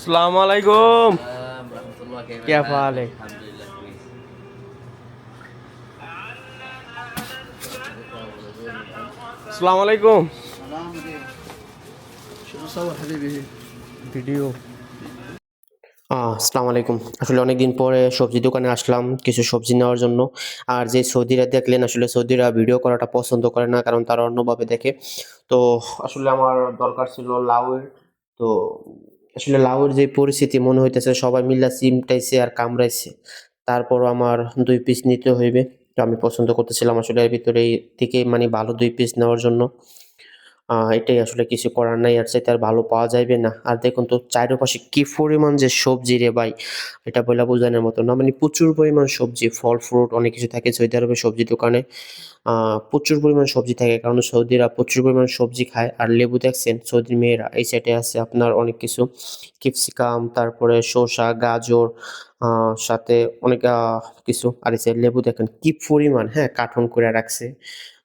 अस्सलाम वालेकुम। रहमतुल्लाह के क्या बरकात हाल है? अल्हम्दुलिल्लाह كويس अस्सलाम वालेकुम। سلام عليكم شنو صور حبيبي هي ভিডিও। আসসালামু আলাইকুম। আসলে অনেকদিন পরে সবজি দোকানে আসলাম কিছু সবজি নেওয়ার জন্য। আর যে সৌদিরা দেখলেন আসলে সৌদিরা ভিডিও করাটা পছন্দ করে না, কারণ তারা অন্যভাবে দেখে। তো আসলে আমার দরকার ছিল লাউয়ের। তো আসলে লাউয়ের যে পরিস্থিতি মনে হইতেছে সবাই মিল্লা চিমটাইছে আর কামড়াইছে। তারপরও আমার ২ পিস নিতে হইবে। তো আমি পছন্দ করতেছিলাম আসলে এর ভিতরেই থেকে মানে ভালো ২ পিস নেওয়ার জন্য। এটাই আসলে কিছু করার নাই। এর চাইতে আর ভালো পাওয়া যাইবে না। আর দেখুন তো চাইরোপাশে কি পরিমাণ যে সবজি রে ভাই! এটা বইলা বুঝানোর মতো না। মানে প্রচুর পরিমাণ সবজি, ফল-ফ্রুট অনেক কিছু থাকে সৌদি আরবের সবজি দোকানে। প্রচুর পরিমাণ সবজি থাকে। কারণ সৌদিরা প্রচুর পরিমাণ সবজি খায়। আর লেবু দেখছেন সৌদির মেয়েরা এই সাইডে আছে আপনার অনেক কিছু ক্যাপসিকাম, তারপরে শসা, গাজর, সাথে অনেক কিছু। আর এই সাইড লেবু দেখেন কি পরিমাণ, হ্যাঁ? কার্টন করে রাখছে।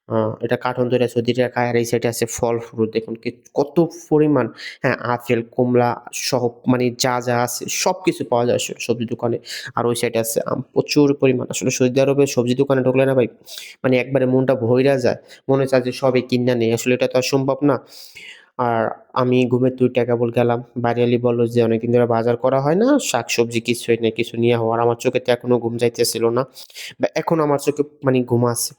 আ এটা কার্টন ধইরা সৌদিরা খায়। আর এই সাইডে আছে ফল-ফ্রুট দেখুন কত পরিমাণ, হ্যাঁ? আপেল, কমলা সহ মানে যা আছে সবকিছু পাওয়া যায় সবজি দোকানে। আর ওই সাইডে আছে আম। প্রচুর পরিমাণ। আসলে সৌদি আরবের সবজি দোকানে ঢুকলে না ভাই, মানে একবারে মনটা ভইরা যায়। মনে চায় যে সবই কিইন্যা নেই। আসলে এটা তো আর সম্ভব না। আর আমি ঘুমের তুইটা কেবল গেলাম। বাড়িওয়ালি বলল যে, "অনেকদিন ধরে বাজার করা হয় না, শাকসবজি কিছুই নেই, কিছু নিয়া হও।" আর আমার চোখে তো এখনো ঘুম যাইতেছিল না। বা এখনো আমার চোখে মানে ঘুম আছে।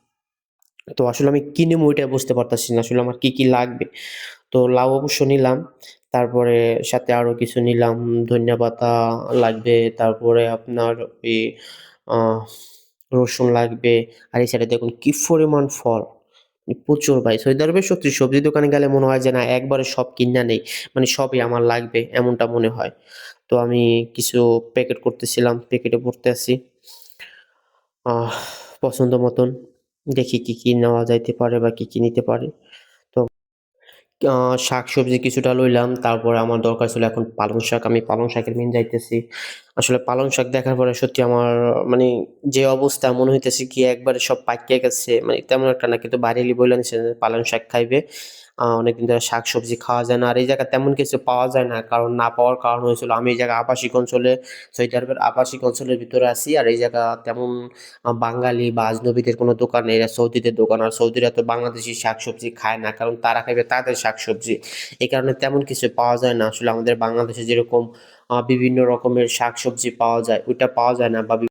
তো আসলে আমি কি নিবো ওইটাই বুঝতে পারতেছি না। আসলে আমার কি লাগবে? তো লাউ অবশ্য নিলাম। তারপরে সাথে আরো কিছু নিলাম। ধনিয়া পাতা লাগবে। তারপরে আপনার ওই আ রসুন লাগবে। আর এই সাইডে দেখুন কি পরিমাণ ফল। প্রচুর ভাই। সৌদি আরবে সত্যি সবজি দোকানে গেলে মনে হয় যে না একবারে সব কিইন্যা নেই। মানে সবই আমার লাগবে এমনটা মনে হয়। তো আমি কিছু প্যাকেট করতেছিলাম। প্যাকেটে ভরতে আছি। আহ পছন্দ মতন। দেখি কি নেওয়া যাইতে পারে বা কি নিতে পারি। তো আ শাকসবজি কিছুটা লইলাম। তারপরে আমার দরকার ছিল এখন পালং শাক। আমি পালং শাকের মিন যাইতেছি। আসলে পালং শাক দেখার পরে সত্যি আমার মানে যে অবস্থা মনে হইতেছে কি একবারে সব পাইক্যা গেছে। মানে তেমন একটা না, কিন্তু বাড়িওয়ালি বইলা নিছে যে পালং শাক খাইবে। অনেকদিন ধরে শাকসবজি খাওয়া যায় না। আর এই জায়গায় তেমন কিছু পাওয়া যায় না। কারণ না পাওয়ার কারণ হয়েছিল আমি এই জায়গায় আবাসিক অঞ্চলে, সৌদি আরবের আবাসিক অঞ্চলের ভিতরে আছি। আর এই জায়গা তেমন বাঙালি বা আজনবীদের কোনো দোকান নেই। এরা সৌদিদের দোকান। আর সৌদিরা তো বাংলাদেশী শাকসবজি খায় না। কারণ তারা খাইবে তাদের শাকসবজি। এই কারণে তেমন কিছু পাওয়া যায় না। আসলে আমাদের বাংলাদেশে যেরকম বিভিন্ন রকমের শাকসবজি পাওয়া যায়, ওইটা পাওয়া যায় না বা